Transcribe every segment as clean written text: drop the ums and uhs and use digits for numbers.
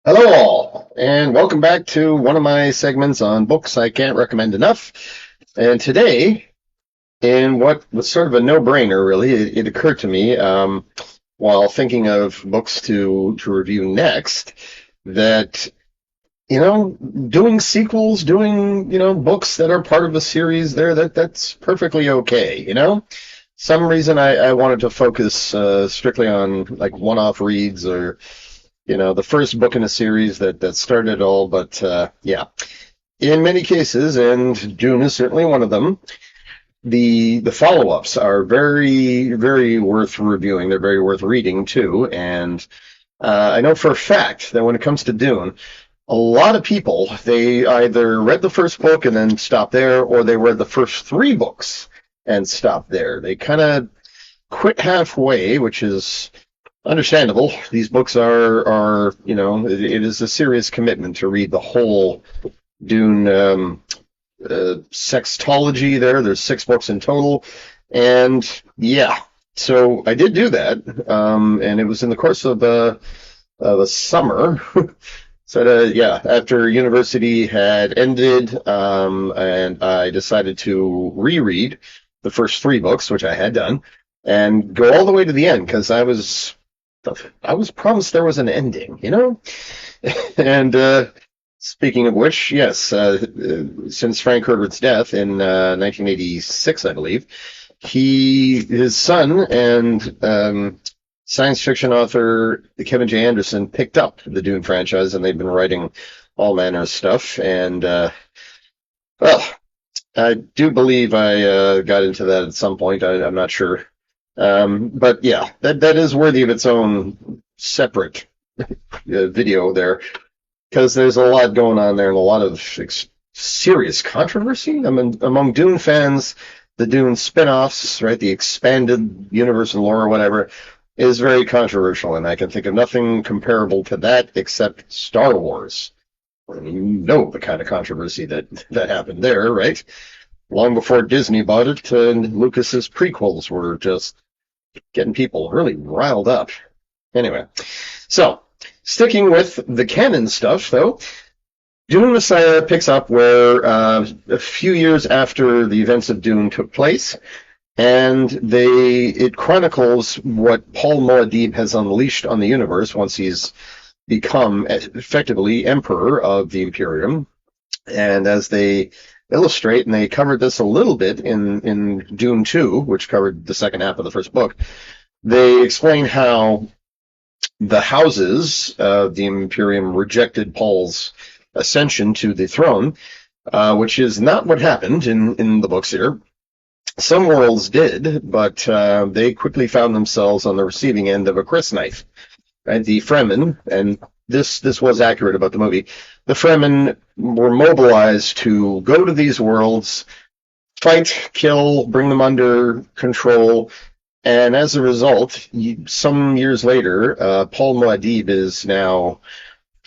Hello, all, and welcome back to one of my segments on books I can't recommend enough. And today, in what was sort of a no-brainer, really, it occurred to me while thinking of books to review next that doing sequels, doing books that are part of a series there that's perfectly okay. Some reason I wanted to focus strictly on like one-off reads or the first book in a series that started it all. But yeah, in many cases, and Dune is certainly one of them, the follow-ups are very, very worth reviewing. They're very worth reading too. And I know for a fact that when it comes to Dune, a lot of people, they either read the first book and then stopped there, or they read the first three books and stopped there. They kind of quit halfway, which is understandable. These books are it is a serious commitment to read the whole Dune sextology there. There's 6 books in total. And yeah, so I did do that. And it was in the course of a summer. So yeah, after university had ended, and I decided to reread the first 3 books, which I had done, and go all the way to the end because I was promised there was an ending. And speaking of which, yes, since Frank Herbert's death in 1986, I believe, his son and science fiction author Kevin J. Anderson picked up the Dune franchise, and they've been writing all manner of stuff. And well, I do believe I got into that at some point. I'm not sure. But yeah, that is worthy of its own separate video there, because there's a lot going on there and a lot of serious controversy. I mean, among Dune fans, the Dune spin-offs, right, the expanded universe and lore or whatever, is very controversial, and I can think of nothing comparable to that except Star Wars. The kind of controversy that happened there, right? Long before Disney bought it, and Lucas's prequels were just getting people really riled up. Anyway, so sticking with the canon stuff, though, Dune Messiah picks up where a few years after the events of Dune took place, and it chronicles what Paul Muad'dib has unleashed on the universe once he's become effectively emperor of the Imperium. And as they illustrate, and they covered this a little bit in Dune 2, which covered the second half of the first book, they explain how the houses of the Imperium rejected Paul's ascension to the throne, which is not what happened in the books here. Some worlds did, but they quickly found themselves on the receiving end of a crysknife. Right? The Fremen, and this was accurate about the movie, the Fremen were mobilized to go to these worlds, fight, kill, bring them under control, and as a result, some years later, Paul Muad'dib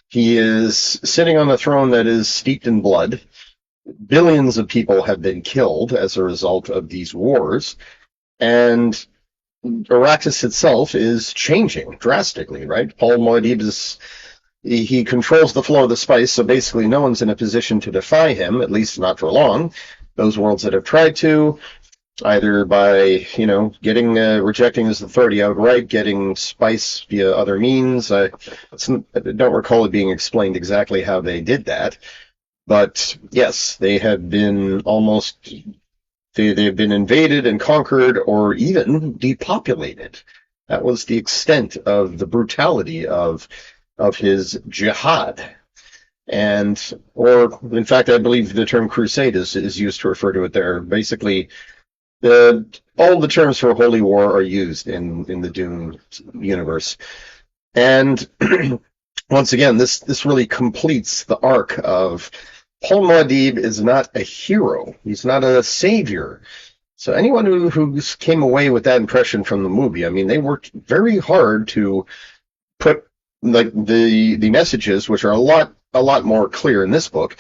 he is sitting on a throne that is steeped in blood. Billions of people have been killed as a result of these wars, and Arrakis itself is changing drastically, right? Paul Muad'dib he controls the flow of the spice, so basically no one's in a position to defy him, at least not for long. Those worlds that have tried to, either by, rejecting his authority outright, getting spice via other means. I don't recall it being explained exactly how they did that. But yes, they have been they've been invaded and conquered or even depopulated. That was the extent of the brutality of his jihad. Or in fact, I believe the term crusade is used to refer to it there. Basically, all the terms for holy war are used in the Dune universe. And once again, this really completes the arc of Paul Muad'dib is not a hero. He's not a savior. So anyone who came away with that impression from the movie, I mean, they worked very hard to put like the messages, which are a lot more clear in this book,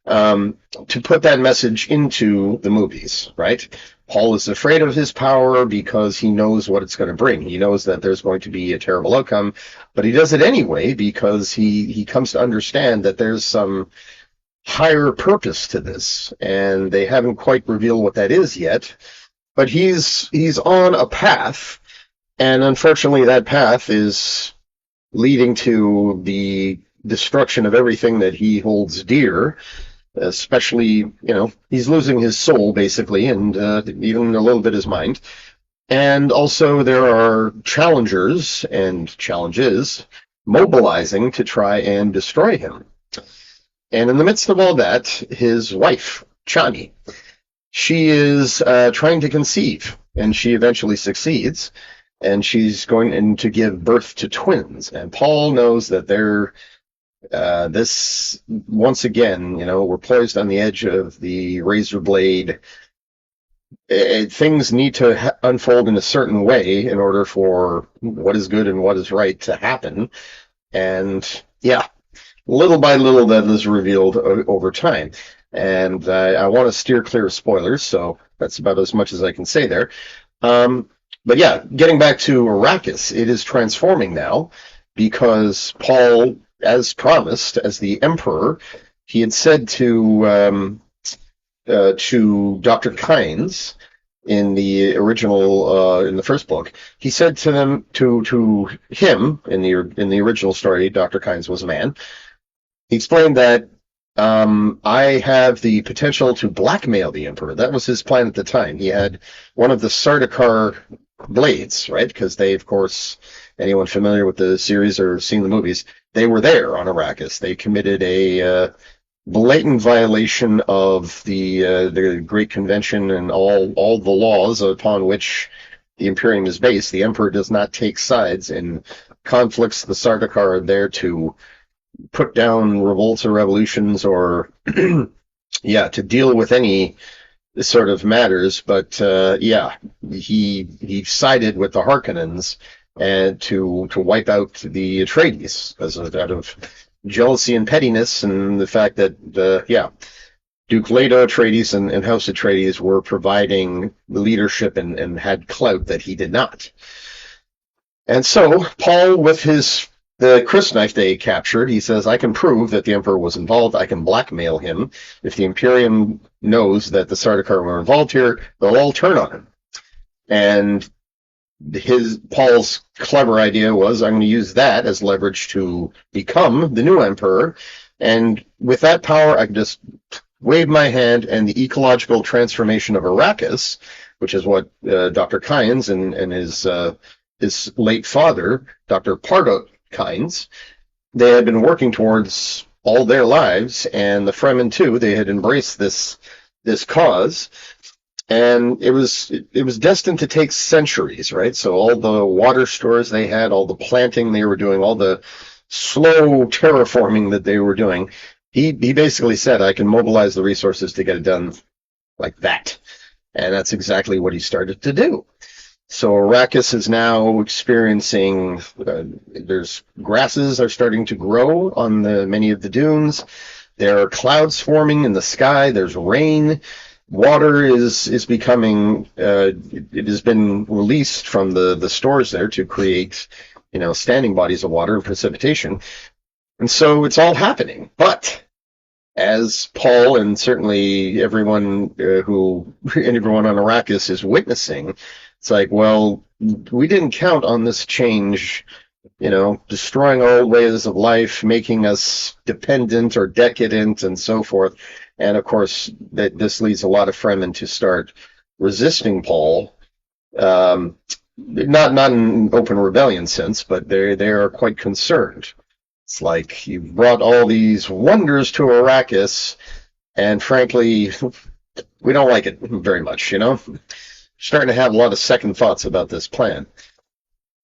to put that message into the movies, right? Paul is afraid of his power because he knows what it's going to bring. He knows that there's going to be a terrible outcome, but he does it anyway because he comes to understand that there's some higher purpose to this, and they haven't quite revealed what that is yet. But he's on a path, and unfortunately, that path is leading to the destruction of everything that he holds dear. Especially, he's losing his soul basically, and even a little bit his mind. And also, there are challengers and challenges mobilizing to try and destroy him. And in the midst of all that, his wife, Chani, she is trying to conceive, and she eventually succeeds, and she's going to give birth to twins. And Paul knows that this, once again, we're poised on the edge of the razor blade. Things need to unfold in a certain way in order for what is good and what is right to happen. And yeah, little by little that is revealed over time. And I want to steer clear of spoilers, so that's about as much as I can say there. But yeah, getting back to Arrakis, it is transforming now because Paul, as promised, as the Emperor, he had said to Dr. Kynes in the original, in the first book, he said to him in the original story, Dr. Kynes was a man. He explained that I have the potential to blackmail the Emperor. That was his plan at the time. He had one of the Sardaukar blades, right? Because they, of course, anyone familiar with the series or seen the movies, they were there on Arrakis. They committed a blatant violation of the Great Convention and all the laws upon which the Imperium is based. The Emperor does not take sides in conflicts. The Sardaukar are there to put down revolts or revolutions or, to deal with any sort of matters. But, he sided with the Harkonnens and to wipe out the Atreides out of jealousy and pettiness, and the fact that Duke Leto Atreides and House Atreides were providing leadership and had clout that he did not. And so Paul, with the crysknife they captured, he says, I can prove that the Emperor was involved. I can blackmail him. If the Imperium knows that the Sardaukar were involved here, they'll all turn on him. And Paul's clever idea was, I'm going to use that as leverage to become the new Emperor. And with that power, I can just wave my hand, and the ecological transformation of Arrakis, which is what Dr. Kynes and his late father, Dr. Pardo Kynes, they had been working towards all their lives, and the Fremen too, they had embraced this cause. And it was destined to take centuries, right? So all the water stores they had, all the planting they were doing, all the slow terraforming that they were doing, he basically said, I can mobilize the resources to get it done like that. And that's exactly what he started to do. So Arrakis is now experiencing, there's grasses are starting to grow on many of the dunes. There are clouds forming in the sky. There's rain. Water is becoming, it has been released from the stores there to create, standing bodies of water and precipitation. And so it's all happening. But as Paul and certainly everyone on Arrakis is witnessing, it's like, well, we didn't count on this change, destroying our old ways of life, making us dependent or decadent and so forth. And of course, this leads a lot of Fremen to start resisting Paul, not in open rebellion sense, but they are quite concerned. It's like, you've brought all these wonders to Arrakis, and frankly, we don't like it very much, Starting to have a lot of second thoughts about this plan.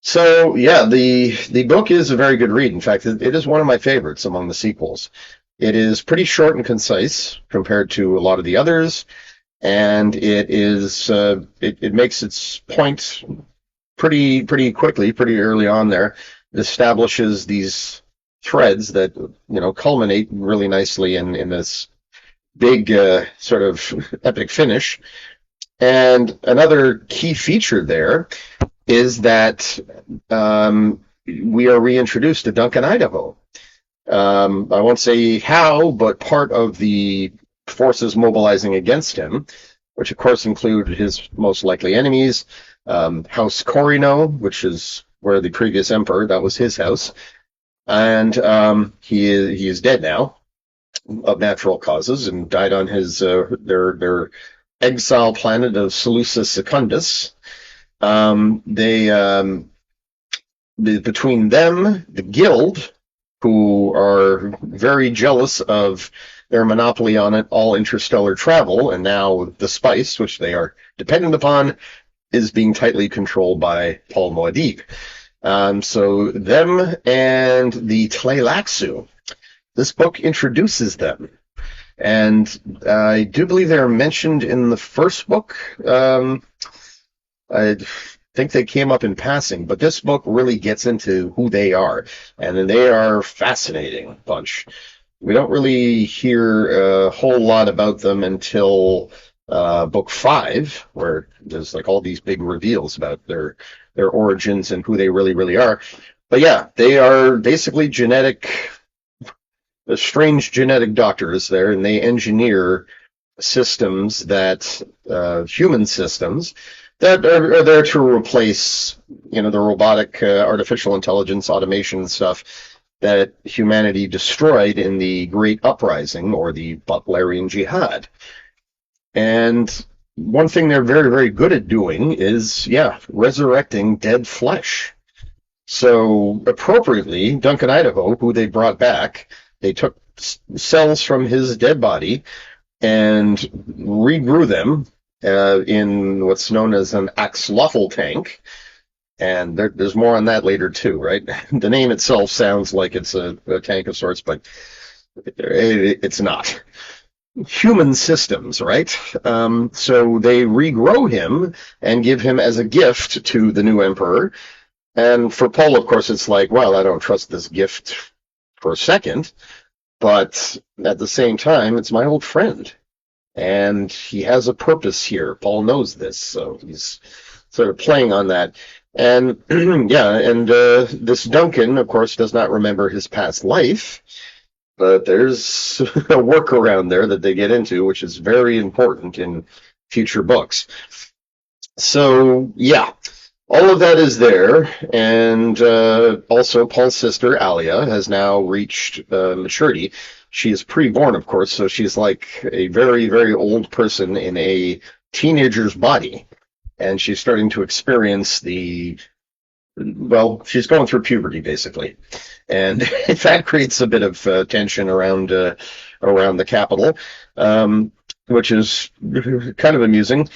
So, yeah, the book is a very good read. In fact, it is one of my favorites among the sequels. It is pretty short and concise compared to a lot of the others, and it makes its point pretty quickly, pretty early on there. It establishes these threads that culminate really nicely in this big sort of epic finish. And another key feature there is that we are reintroduced to Duncan Idaho. I won't say how, but part of the forces mobilizing against him, which of course include his most likely enemies, House Corino, which is where the previous emperor, that was his house, and he is dead now of natural causes and died on his their exile planet of Seleucus Secundus. Between them, the guild, who are very jealous of their monopoly on it, all interstellar travel, and now the spice, which they are dependent upon, is being tightly controlled by Paul Muad'dib. So them and the Tleilaxu. This book introduces them. And I do believe they're mentioned in the first book. I think they came up in passing, but this book really gets into who they are, and they are a fascinating bunch. We don't really hear a whole lot about them until book 5, where there's like all these big reveals about their origins and who they really are. But yeah, they are basically strange genetic doctors there, and they engineer systems that human systems that are there to replace, the robotic, artificial intelligence, automation stuff that humanity destroyed in the Great Uprising or the Butlerian Jihad. And one thing they're very good at doing is, resurrecting dead flesh. So appropriately, Duncan Idaho, who they brought back, they took cells from his dead body and regrew them in what's known as an axolotl tank. And there's more on that later too, right? The name itself sounds like it's a tank of sorts, but it's not. Human systems, right? So they regrow him and give him as a gift to the new emperor. And for Paul, of course, it's like, well, I don't trust this gift for a second, but at the same time, it's my old friend. And he has a purpose here. Paul knows this, so he's sort of playing on that. And this Duncan, of course, does not remember his past life, but there's a workaround there that they get into, which is very important in future books. So, yeah, all of that is there, and also Paul's sister, Alia, has now reached maturity. She is pre-born, of course, so she's like a very old person in a teenager's body, and she's starting to experience she's going through puberty, basically. And that creates a bit of tension around the capital, which is kind of amusing.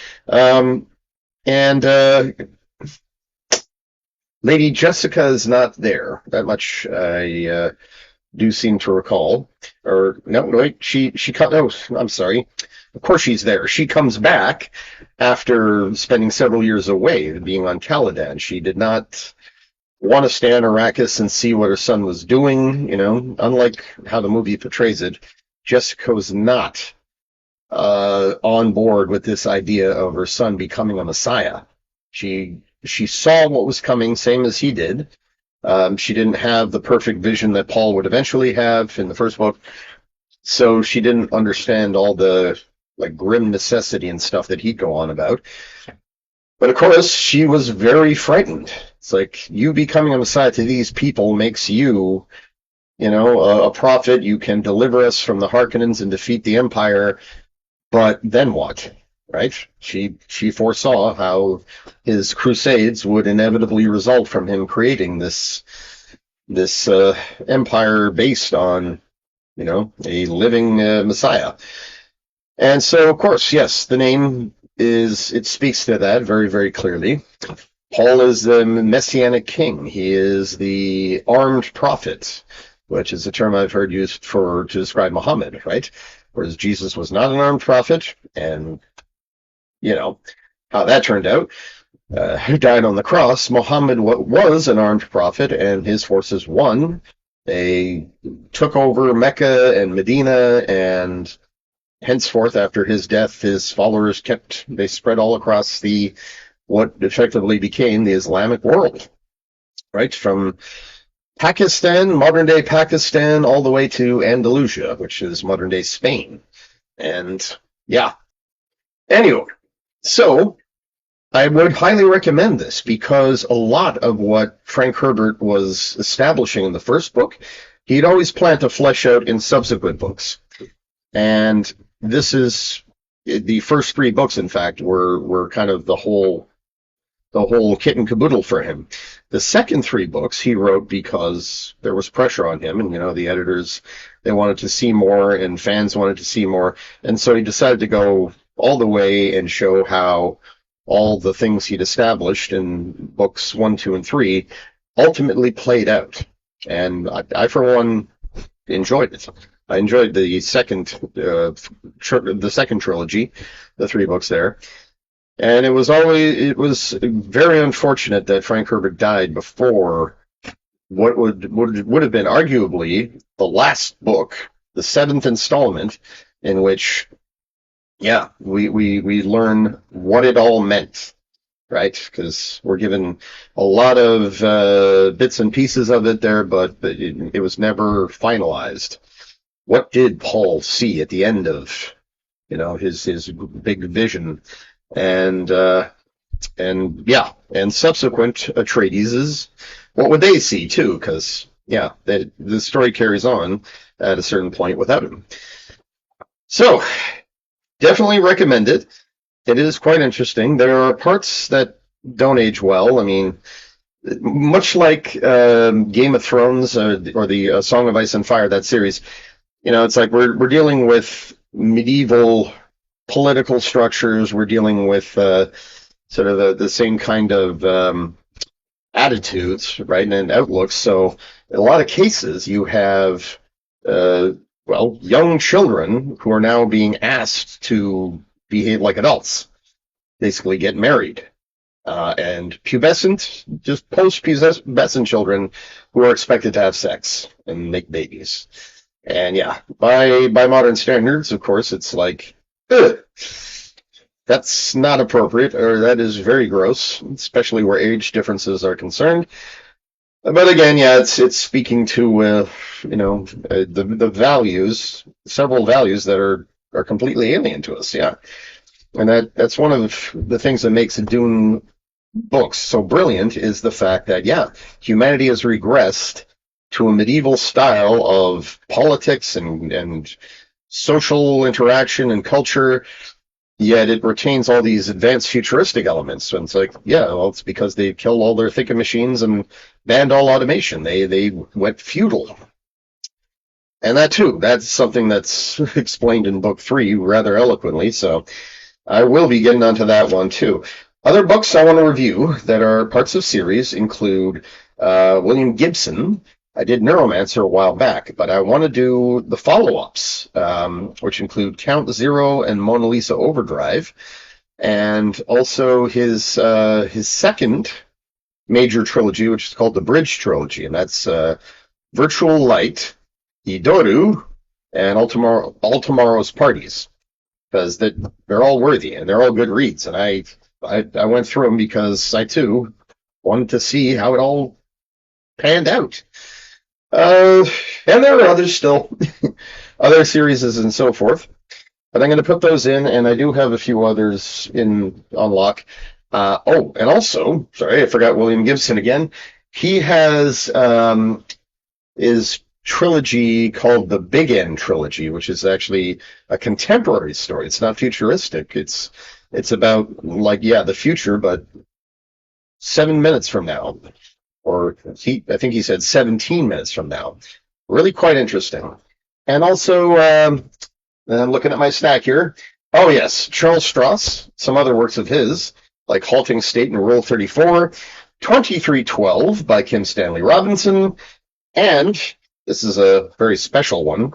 Lady Jessica is not there. That much I do seem to recall. Or no, wait, I'm sorry. Of course she's there. She comes back after spending several years away, being on Caladan. She did not want to stay on Arrakis and see what her son was doing. Unlike how the movie portrays it, Jessica was not on board with this idea of her son becoming a messiah. She saw what was coming, same as he did. She didn't have the perfect vision that Paul would eventually have in the first book, so she didn't understand all the grim necessity and stuff that he'd go on about. But of course, she was very frightened. It's like, you becoming a messiah to these people makes you, a prophet. You can deliver us from the Harkonnens and defeat the Empire, but then what? Right? She foresaw how his crusades would inevitably result from him creating this empire based on, a living Messiah. And so, of course, yes, the name it speaks to that very clearly. Paul is the Messianic king. He is the armed prophet, which is a term I've heard used to describe Muhammad, right? Whereas Jesus was not an armed prophet, and how that turned out. He died on the cross. Muhammad was an armed prophet, and his forces won. They took over Mecca and Medina and henceforth, after his death, his followers they spread all across what effectively became the Islamic world, right? From Pakistan, modern day Pakistan, all the way to Andalusia, which is modern day Spain. And yeah. Anyway, so I would highly recommend this because a lot of what Frank Herbert was establishing in the first book, he'd always planned to flesh out in subsequent books. And this is the first three books, in fact, were kind of the whole kit and caboodle for him. The second three books he wrote because there was pressure on him, and the editors, they wanted to see more, and fans wanted to see more, and so he decided to go all the way and show how all the things he'd established in books 1, 2, and 3 ultimately played out. And I for one, enjoyed it. I enjoyed the second trilogy, the three books there. And it was very unfortunate that Frank Herbert died before what would have been arguably the last book, the seventh installment, in which, yeah, we learn what it all meant, right? Because we're given a lot of bits and pieces of it there, but it was never finalized. What did Paul see at the end of, his big vision? And subsequent Atreides, what would they see too? Because the story carries on at a certain point without him. So definitely recommend it. It is quite interesting. There are parts that don't age well. I mean, much like Game of Thrones or the Song of Ice and Fire, that series. It's like we're dealing with medieval political structures. We're dealing with sort of the same kind of attitudes, right, and outlooks. So in a lot of cases, you have young children who are now being asked to behave like adults, basically get married, and just post-pubescent children who are expected to have sex and make babies. And yeah, by modern standards, of course, it's like, ugh, that's not appropriate, or that is very gross, especially where age differences are concerned. But again, yeah, it's speaking to the values, several values that are completely alien to us. Yeah, and that's one of the things that makes Dune books so brilliant is the fact that humanity has regressed to a medieval style of politics and social interaction and culture, yet it retains all these advanced futuristic elements. And it's like, it's because they killed all their thinking machines and banned all automation. They went feudal. And that's something that's explained in book 3 rather eloquently, so I will be getting onto that one too. Other books I want to review that are parts of series include William Gibson. I did Neuromancer a while back, but I want to do the follow-ups, which include Count Zero and Mona Lisa Overdrive, and also his second major trilogy, which is called the Bridge Trilogy, and that's Virtual Light, Idoru, and All Tomorrow's Parties, because they're all worthy and they're all good reads, and I went through them because I too wanted to see how it all panned out. And there are others still, other series and so forth, but I'm going to put those in, and I do have a few others on lock. And also, sorry, I forgot William Gibson again. He has his trilogy called the Big End Trilogy, which is actually a contemporary story. It's not futuristic. It's about the future, but 7 minutes from now. Or I think he said 17 minutes from now. Really quite interesting. And also, I'm looking at my stack here. Oh, yes, Charles Stross, some other works of his, like Halting State and Rule 34, 2312 by Kim Stanley Robinson, and this is a very special one,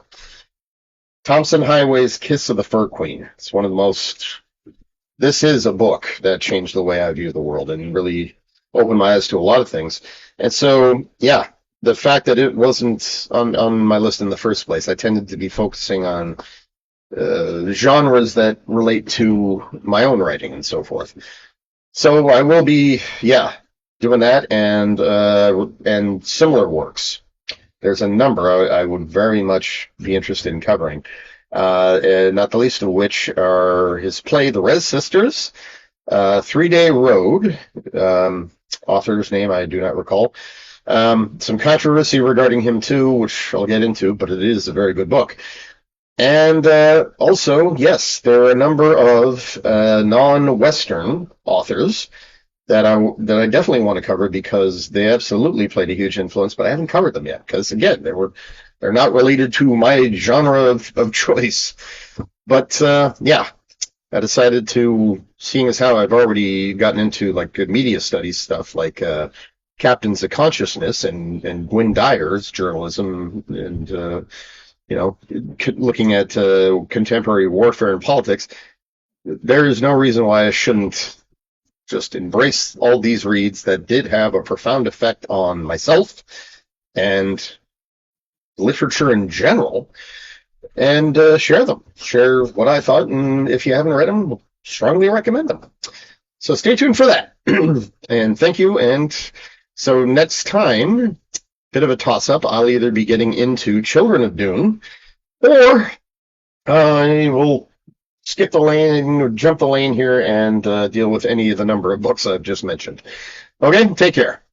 Thompson Highway's Kiss of the Fur Queen. It's one of the most... This is a book that changed the way I view the world and really opened my eyes to a lot of things. And so, the fact that it wasn't on my list in the first place, I tended to be focusing on genres that relate to my own writing and so forth. So I will be, yeah, doing that and similar works. There's a number I would very much be interested in covering, and not the least of which are his play, The Res Sisters, 3-Day Road, author's name I do not recall. Some controversy regarding him too, which I'll get into, but it is a very good book. And also, yes, there are a number of non-Western authors that I definitely want to cover because they absolutely played a huge influence, but I haven't covered them yet because again they're not related to my genre of choice. But yeah, I decided to, seeing as how I've already gotten into like good media studies stuff like Captains of Consciousness and Gwyn Dyer's journalism and looking at contemporary warfare and politics, there is no reason why I shouldn't just embrace all these reads that did have a profound effect on myself and literature in general, and share them. Share what I thought, and if you haven't read them, strongly recommend them. So stay tuned for that. And thank you. And so next time, bit of a toss-up, I'll either be getting into Children of Dune, or I will skip the lane or jump the lane here and deal with any of the number of books I've just mentioned. Okay, take care.